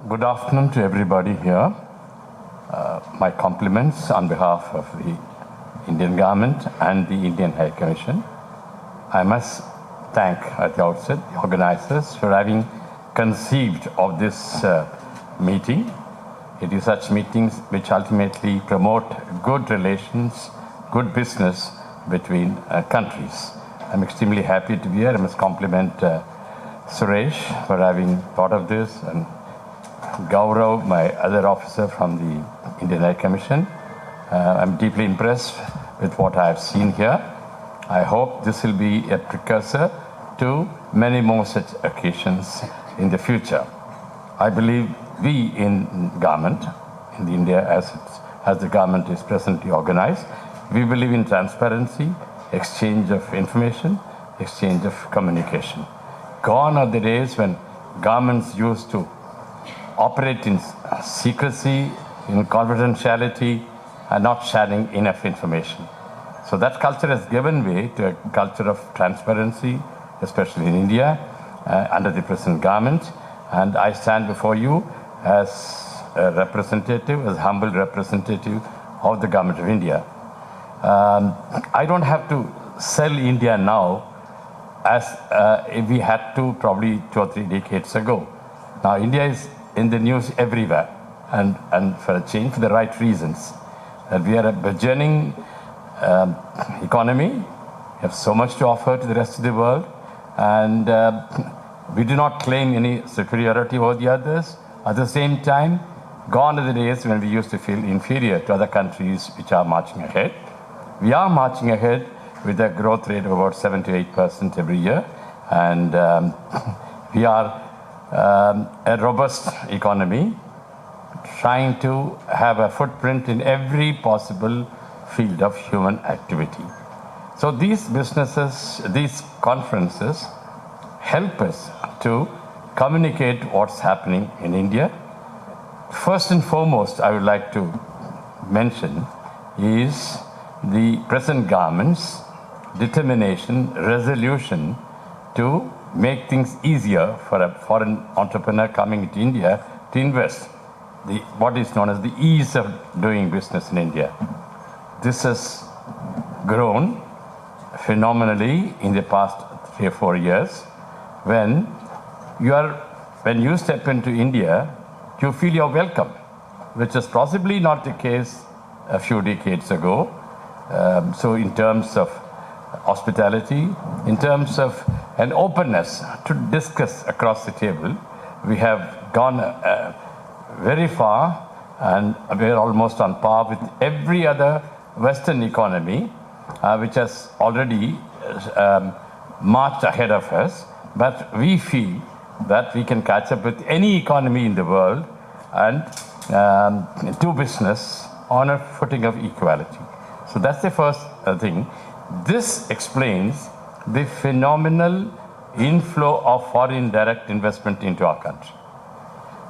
Good afternoon to everybody here. My compliments on behalf of the Indian government and the Indian High Commission. I must thank at the outset the organizers for having conceived of this meeting. It is such meetings which ultimately promote good relations, good business between countries. I'm extremely happy to be here. I must compliment Suresh for having thought of this, and Gaurav, my other officer from the Indian High Commission. I'm deeply impressed with what I have seen here. I hope this will be a precursor to many more such occasions in the future. I believe we in government, in India as the government is presently organized, we believe in transparency, exchange of information, exchange of communication. Gone are the days when governments used to operate in secrecy, in confidentiality, and not sharing enough information. So that culture has given way to a culture of transparency, especially in India, under the present government. And I stand before you as a representative, as humble representative of the government of India. I don't have to sell India now as we had to probably 2 or 3 decades ago. Now India is in the news everywhere, and for a change, for the right reasons. We are a burgeoning economy. We have so much to offer to the rest of the world, and we do not claim any superiority over the others. At the same time, gone are the days when we used to feel inferior to other countries which are marching ahead. We are marching ahead with a growth rate of about 7 to 8% every year, and we are a robust economy, trying to have a footprint in every possible field of human activity. So these businesses, these conferences help us to communicate what's happening in India. First and foremost, I would like to mention is the present government's determination, resolution to make things easier for a foreign entrepreneur coming to India to invest. What is known as the ease of doing business in India. This has grown phenomenally in the past 3 or 4 years. When you step into India, you feel you're welcome, which is possibly not the case a few decades ago. So in terms of hospitality, in terms of an openness to discuss across the table, we have gone very far, and we're almost on par with every other Western economy, which has already marched ahead of us. But we feel that we can catch up with any economy in the world and do business on a footing of equality. So that's the first thing. This explains the phenomenal inflow of foreign direct investment into our country.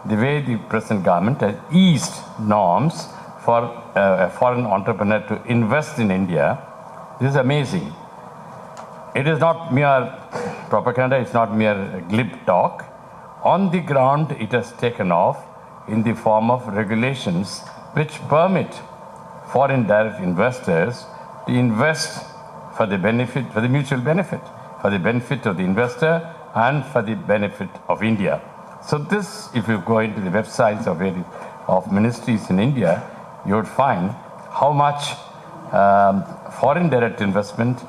The way the present government has eased norms for a foreign entrepreneur to invest in India, this is amazing. It is not mere propaganda, it's not mere glib talk. On the ground, it has taken off in the form of regulations which permit foreign direct investors to invest for the benefit, for the mutual benefit, for the benefit of the investor and for the benefit of India. So this, if you go into the websites of ministries in India, you would find how much foreign direct investment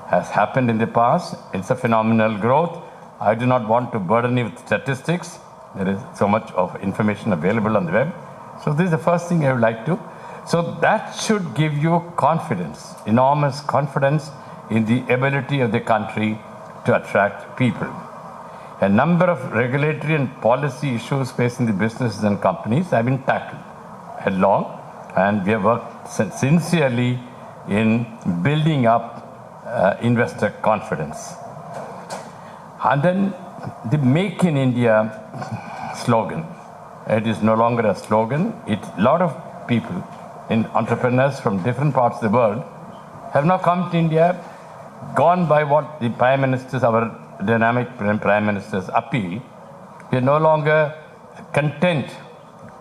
has happened in the past. It's a phenomenal growth. I do not want to burden you with statistics. There is so much of information available on the web. So this is the first thing I would like to. So that should give you confidence, enormous confidence in the ability of the country to attract people. A number of regulatory and policy issues facing the businesses and companies have been tackled headlong, and we have worked sincerely in building up investor confidence. And then the Make in India slogan. It is no longer a slogan. A lot of people, entrepreneurs from different parts of the world, have now come to India, gone by what the Prime Ministers, our dynamic Prime Ministers appeal. We are no longer content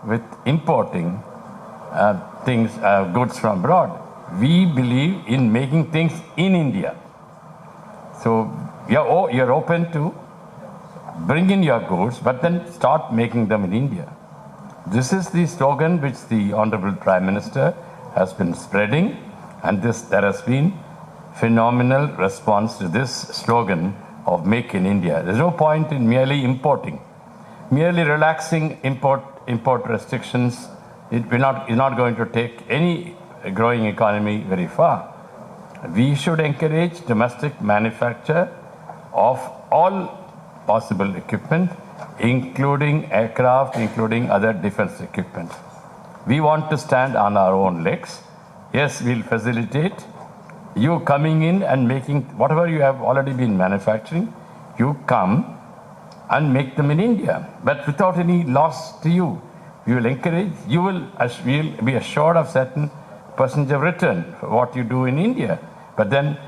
with importing goods from abroad. We believe in making things in India. So you're open to bring in your goods, but then start making them in India. This is the slogan which the Honorable Prime Minister has been spreading, and there has been phenomenal response to this slogan of Make in India. There's no point in merely importing. Merely relaxing import restrictions is not going to take any growing economy very far. We should encourage domestic manufacture of all possible equipment, including aircraft, including other defense equipment. We want to stand on our own legs. Yes, we'll facilitate you coming in and making whatever you have already been manufacturing, you come and make them in India, but without any loss to you. We will encourage, we'll be assured of certain percentage of return for what you do in India, but then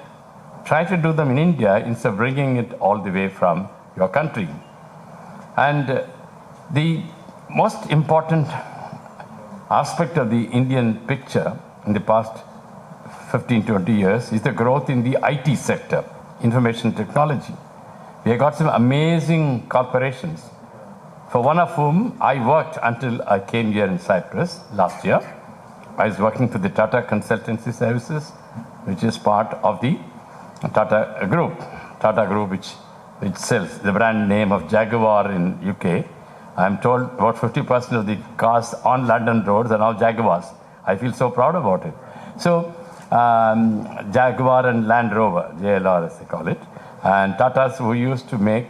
try to do them in India instead of bringing it all the way from your country. And the most important aspect of the Indian picture in the past 15-20 years is the growth in the IT sector, information technology. We have got some amazing corporations, for one of whom I worked until I came here in Cyprus last year. I was working for the Tata Consultancy Services, which is part of the Tata Group, which sells the brand name of Jaguar in UK. I'm told about 50% of the cars on London roads are now Jaguars. I feel so proud about it. So Jaguar and Land Rover, JLR as they call it, and Tatas who used to make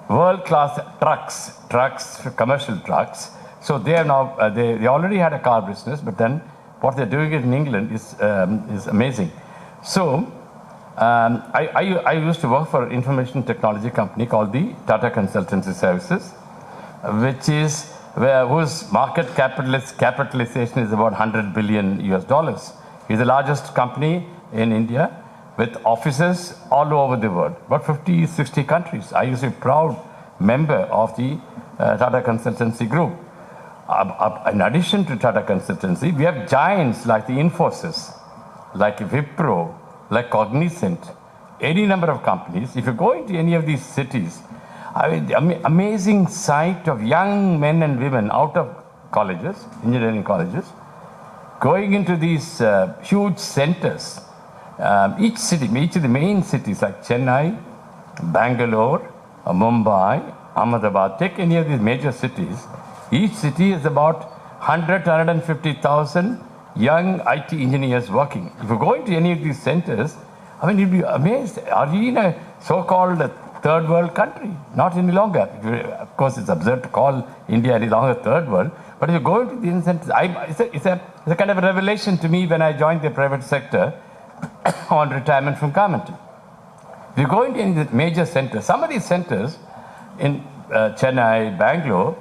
world-class trucks, commercial trucks. So they are now, they already had a car business, but then what they're doing in England is amazing. So I used to work for an information technology company called the Tata Consultancy Services, whose market capitalization is about $100 billion. It's the largest company in India with offices all over the world, about 50, 60 countries. I used to be a proud member of the Tata Consultancy Group. In addition to Tata Consultancy, we have giants like the Infosys, like Wipro, like Cognizant, any number of companies. If you go into any of these cities, amazing sight of young men and women out of colleges, engineering colleges, going into these huge centers. Each of the main cities like Chennai, Bangalore, Mumbai, Ahmedabad, take any of these major cities. Each city is about 100 to 150,000 young IT engineers working. If you go into any of these centers, you'll be amazed. Are we in a so-called third world country? Not any longer. Of course, it's absurd to call India any longer third world. But if you go into these centers, it's a kind of a revelation to me when I joined the private sector on retirement from government. If you go into any of the major centers, some of these centers in Chennai, Bangalore,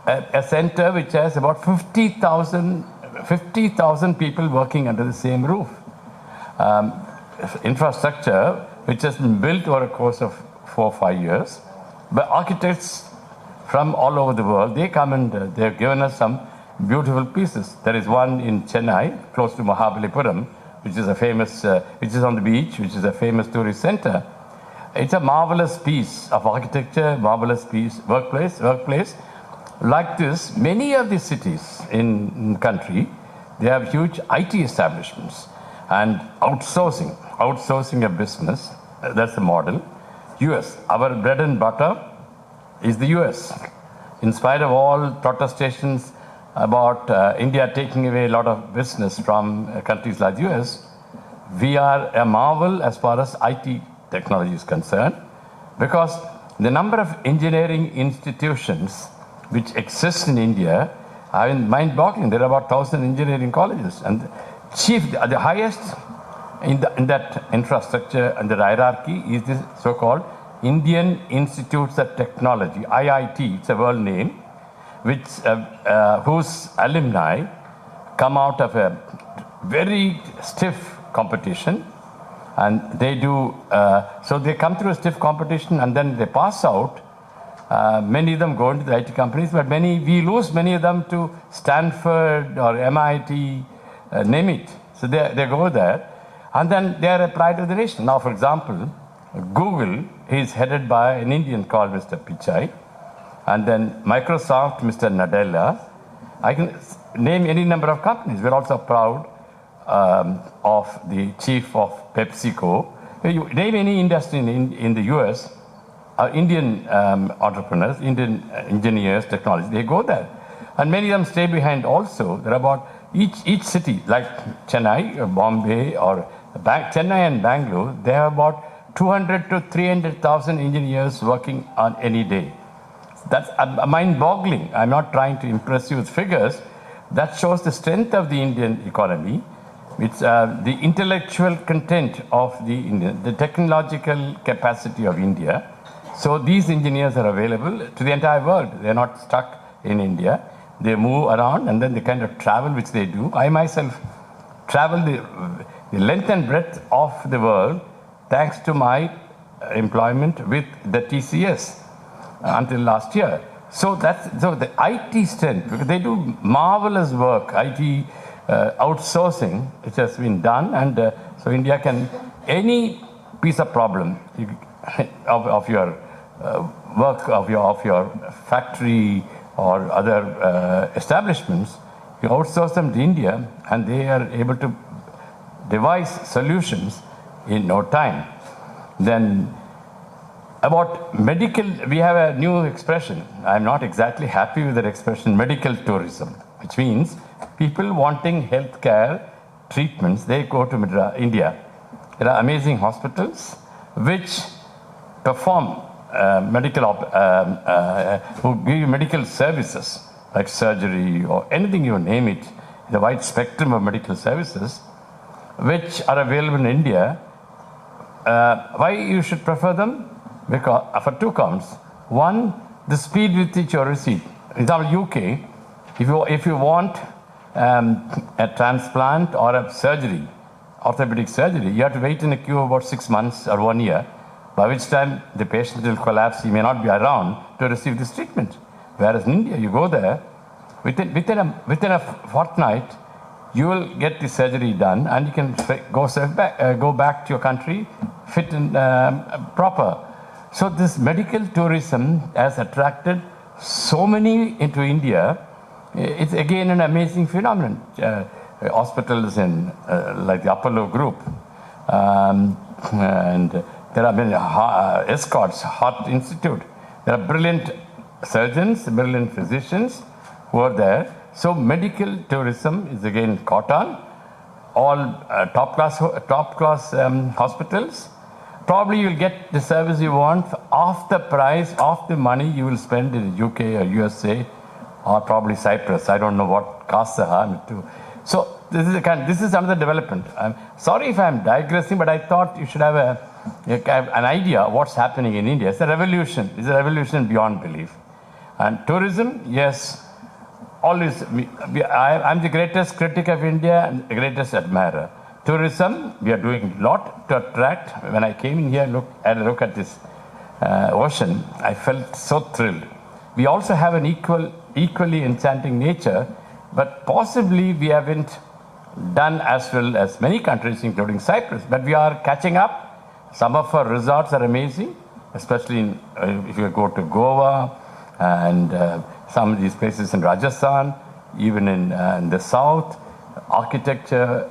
a center which has about 50,000 people working under the same roof. Infrastructure which has been built over a course of 4 or 5 years by architects from all over the world. They come and they've given us some beautiful pieces. There is one in Chennai, close to Mahabalipuram, which is which is on the beach, which is a famous tourist center. It's a marvelous piece of architecture, marvelous piece, workplace. Like this, many of the cities in the country, they have huge IT establishments and outsourcing a business. That's the model. US, our bread and butter is the US. In spite of all protestations about India taking away a lot of business from countries like US, we are a marvel as far as IT technology is concerned, because the number of engineering institutions which exist in India are mind-boggling. There are about 1,000 engineering colleges, and the highest in that infrastructure and the hierarchy is the so-called Indian Institutes of Technology, IIT. It's a world name, whose alumni come out of a very stiff competition, and they do. So they come through a stiff competition, and then they pass out Many of them go into the IT companies, but we lose many of them to Stanford or MIT, name it. So they go there, and then they are applied to the nation. Now, for example, Google is headed by an Indian called Mr. Pichai, and then Microsoft, Mr. Nadella. I can name any number of companies. We're also proud of the chief of PepsiCo. You name any industry in the US, Indian entrepreneurs, Indian engineers, technologists, they go there. And many of them stay behind also. There are about each city, like Chennai, or Bombay, or Chennai and Bangalore, they have about 200 to 300,000 engineers working on any day. That's mind-boggling. I'm not trying to impress you with figures. That shows the strength of the Indian economy. It's the intellectual content of the technological capacity of India. So these engineers are available to the entire world. They're not stuck in India. They move around, and then the kind of travel which they do. I myself travel the length and breadth of the world thanks to my employment with the TCS until last year. So the IT strength, because they do marvelous work, IT outsourcing, which has been done, and so India can, any piece of problem of your work, of your factory or other establishments, you outsource them to India, and they are able to devise solutions in no time. Then about medical, we have a new expression. I'm not exactly happy with that expression, medical tourism, which means people wanting healthcare treatments, they go to India. There are amazing hospitals which perform who give you medical services like surgery or anything you name it, the wide spectrum of medical services which are available in India. Why you should prefer them? Because for two counts. One, the speed with which you receive. For example, UK, if you want a transplant or a surgery, orthopedic surgery, you have to wait in a queue about 6 months or 1 year, by which time the patient will collapse, he may not be around to receive this treatment. Whereas in India, you go there, within a fortnight, you will get the surgery done, and you can go back to your country fit and proper. So this medical tourism has attracted so many into India. It's again an amazing phenomenon. Hospitals in like the Apollo Group, and there are many escorts, Heart Institute. There are brilliant surgeons, brilliant physicians who are there. So medical tourism is again caught on. All top class hospitals. Probably you'll get the service you want for half the price, half the money you will spend in the UK or USA or probably Cyprus. I don't know what costs are. So this is another development. I'm sorry if I'm digressing, but I thought you should have an idea of what's happening in India. It's a revolution. It's a revolution beyond belief. And tourism, yes, always. I'm the greatest critic of India and the greatest admirer. Tourism, we are doing a lot to attract. When I came in here and look at this ocean, I felt so thrilled. We also have an equally enchanting nature, but possibly we haven't done as well as many countries, including Cyprus. But we are catching up. Some of our resorts are amazing, especially if you go to Goa and some of these places in Rajasthan, even in the south, architecture,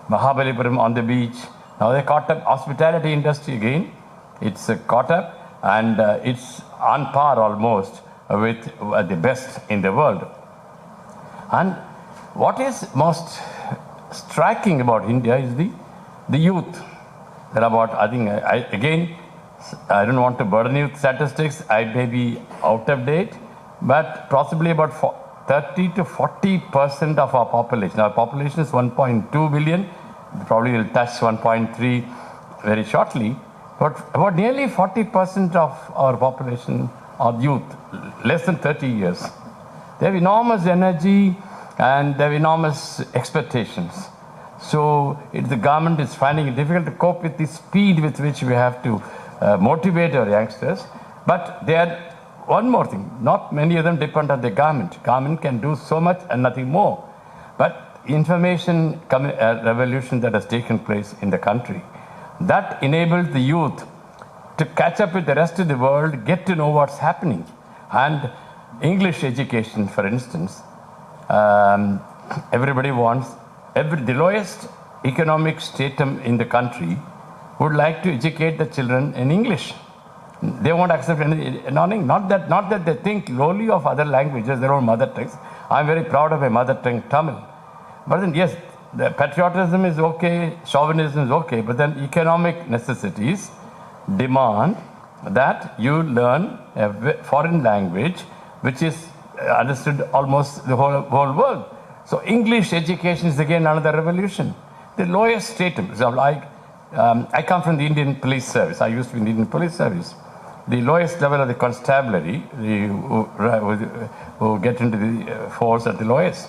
Mahabalipuram on the beach. Now they caught up hospitality industry again. It's caught up, and it's on par almost with the best in the world. And what is most striking about India is the youth. There are about, I think, I don't want to burden you with statistics. I may be out of date, but possibly about 30 to 40% of our population. Our population is 1.2 billion. Probably will touch 1.3 very shortly. But about nearly 40% of our population are youth, less than 30 years. They have enormous energy and they have enormous expectations. So the government is finding it difficult to cope with the speed with which we have to motivate our youngsters. But they are one more thing, not many of them depend on the government. Government can do so much and nothing more. But information revolution that has taken place in the country, that enabled the youth to catch up with the rest of the world, get to know what's happening. And English education, for instance, everybody wants, the lowest economic stratum in the country would like to educate the children in English. They won't accept anything. Not that they think lowly of other languages, their own mother tongues. I'm very proud of my mother tongue, Tamil. But then, yes, the patriotism is okay, chauvinism is okay, but then economic necessities demand that you learn a foreign language which is understood almost the whole world. So English education is again another revolution. The lowest stratum. So I come from the Indian Police Service. I used to be in the Indian Police Service. The lowest level of the constabulary, who get into the force at the lowest,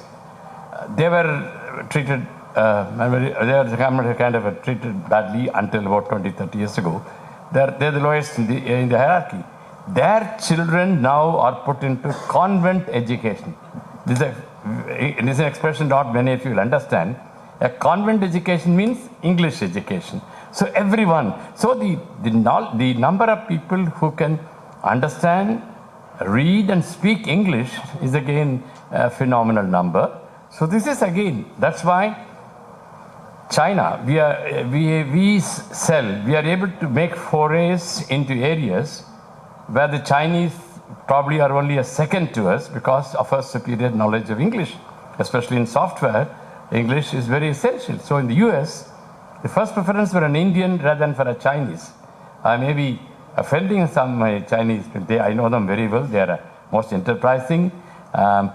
they were treated, they were kind of treated badly until about 20, 30 years ago. They're the lowest in the hierarchy. Their children now are put into convent education. This is an expression not many of you will understand. A convent education means English education. So everyone, so the number of people who can understand, read and speak English is again a phenomenal number. So this is again, that's why China, we are able to make forays into areas where the Chinese probably are only a second to us because of our superior knowledge of English, especially in software. English is very essential. So in the US, the first preference for an Indian rather than for a Chinese. I may be offending some Chinese, but I know them very well. They are most enterprising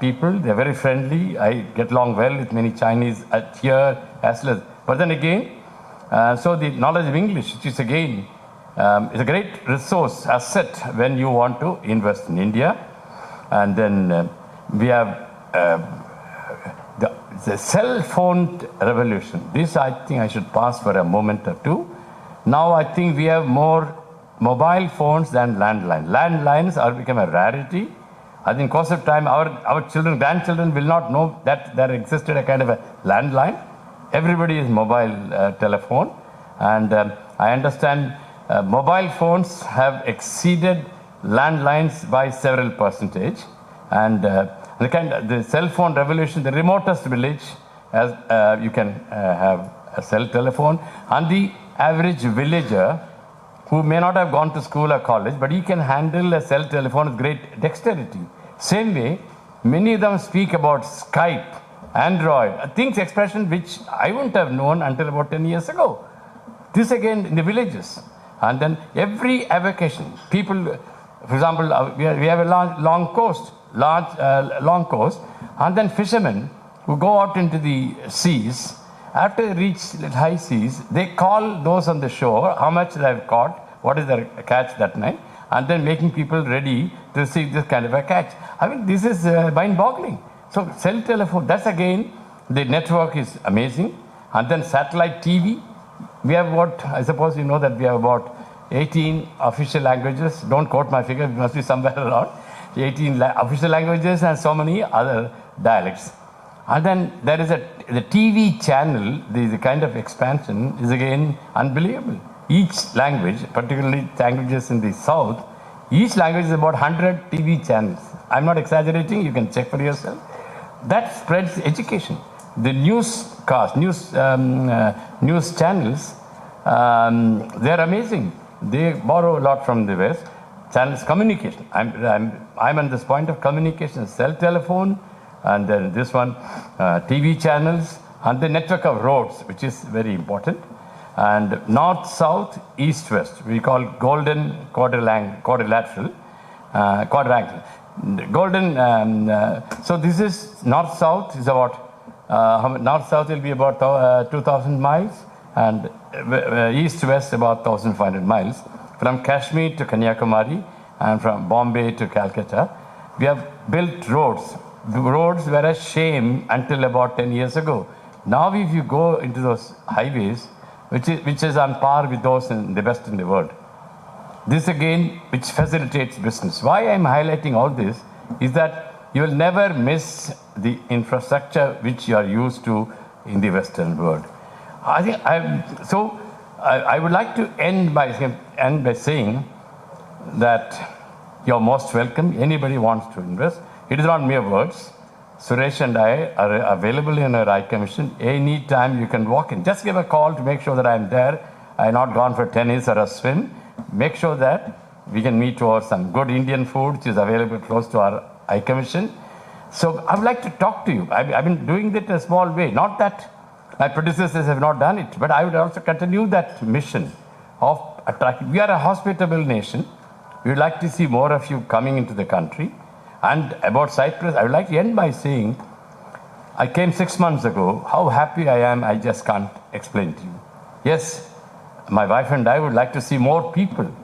people. They are very friendly. I get along well with many Chinese here as well as. But then again, so the knowledge of English, which is again is a great resource, asset when you want to invest in India. And then we have the cell phone revolution. This I think I should pause for a moment or two. Now I think we have more mobile phones than landlines. Landlines are become a rarity. I think course of time our children, grandchildren will not know that there existed a kind of a landline. Everybody is mobile telephone. And I understand mobile phones have exceeded landlines by several percentage. And the cell phone revolution, the remotest village, as you can have a cell telephone, and the average villager who may not have gone to school or college, but he can handle a cell telephone with great dexterity. Same way, many of them speak about Skype, Android, things, expression which I wouldn't have known until about 10 years ago. This again in the villages. And then every avocation, people, for example, we have a long coast, and then fishermen who go out into the seas, after they reach high seas, they call those on the shore how much they have caught, what is their catch that night, and then making people ready to see this kind of a catch. I mean, this is mind-boggling. So cell telephone, that's again, the network is amazing. And then satellite TV, we have what, I suppose you know that we have about 18 official languages. Don't quote my figure, it must be somewhere around. 18 official languages and so many other dialects. And then there is the TV channel, the kind of expansion is again unbelievable. Each language, particularly languages in the south, each language is about 100 TV channels. I'm not exaggerating, you can check for yourself. That spreads education. The newscast, news channels, they're amazing. They borrow a lot from the West. Channels, communication. I'm on this point of communication, cell telephone, and then this one, TV channels, and the network of roads, which is very important. And north, south, east, west. We call golden quadrilateral. Golden. So this is north, south is about north, south will be about 2,000 miles, and east, west about 1,500 miles. From Kashmir to Kanyakumari and from Bombay to Calcutta, we have built roads. The roads were a shame until about 10 years ago. Now if you go into those highways, which is on par with those in the best in the world. This again, which facilitates business. Why I'm highlighting all this is that you will never miss the infrastructure which you are used to in the Western world. I would like to end by saying that you're most welcome. Anybody wants to invest. It is not mere words. Suresh and I are available in our High Commission. Any time you can walk in. Just give a call to make sure that I'm there. I'm not gone for tennis or a swim. Make sure that we can meet over some good Indian food which is available close to our High Commission. So I would like to talk to you. I've been doing it in a small way. Not that my predecessors have not done it, but I would also continue that mission of attracting. We are a hospitable nation. We would like to see more of you coming into the country. And about Cyprus, I would like to end by saying, I came 6 months ago. How happy I am, I just can't explain to you. Yes, my wife and I would like to see more people.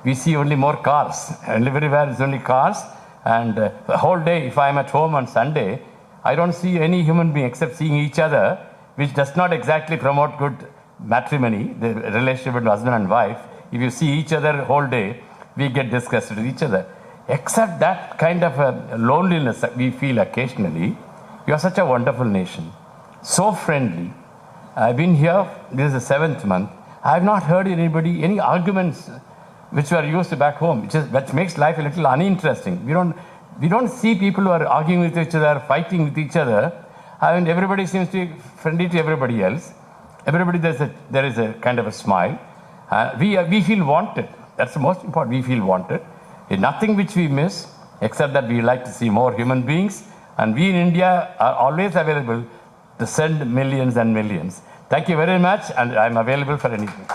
We see only more cars. And everywhere is only cars. And the whole day, if I'm at home on Sunday, I don't see any human being except seeing each other, which does not exactly promote good matrimony, the relationship with husband and wife. If you see each other whole day, we get disgusted with each other. Except that kind of a loneliness that we feel occasionally. You are such a wonderful nation, so friendly. I've been here, this is the 7th month. I have not heard any arguments which were used back home, which makes life a little uninteresting. We don't see people who are arguing with each other, fighting with each other. I mean, everybody seems to be friendly to everybody else. Everybody, there is a kind of a smile. We feel wanted. That's the most important. We feel wanted. There's nothing which we miss, except that we like to see more human beings. And we in India are always available to send millions and millions. Thank you very much, and I'm available for anything.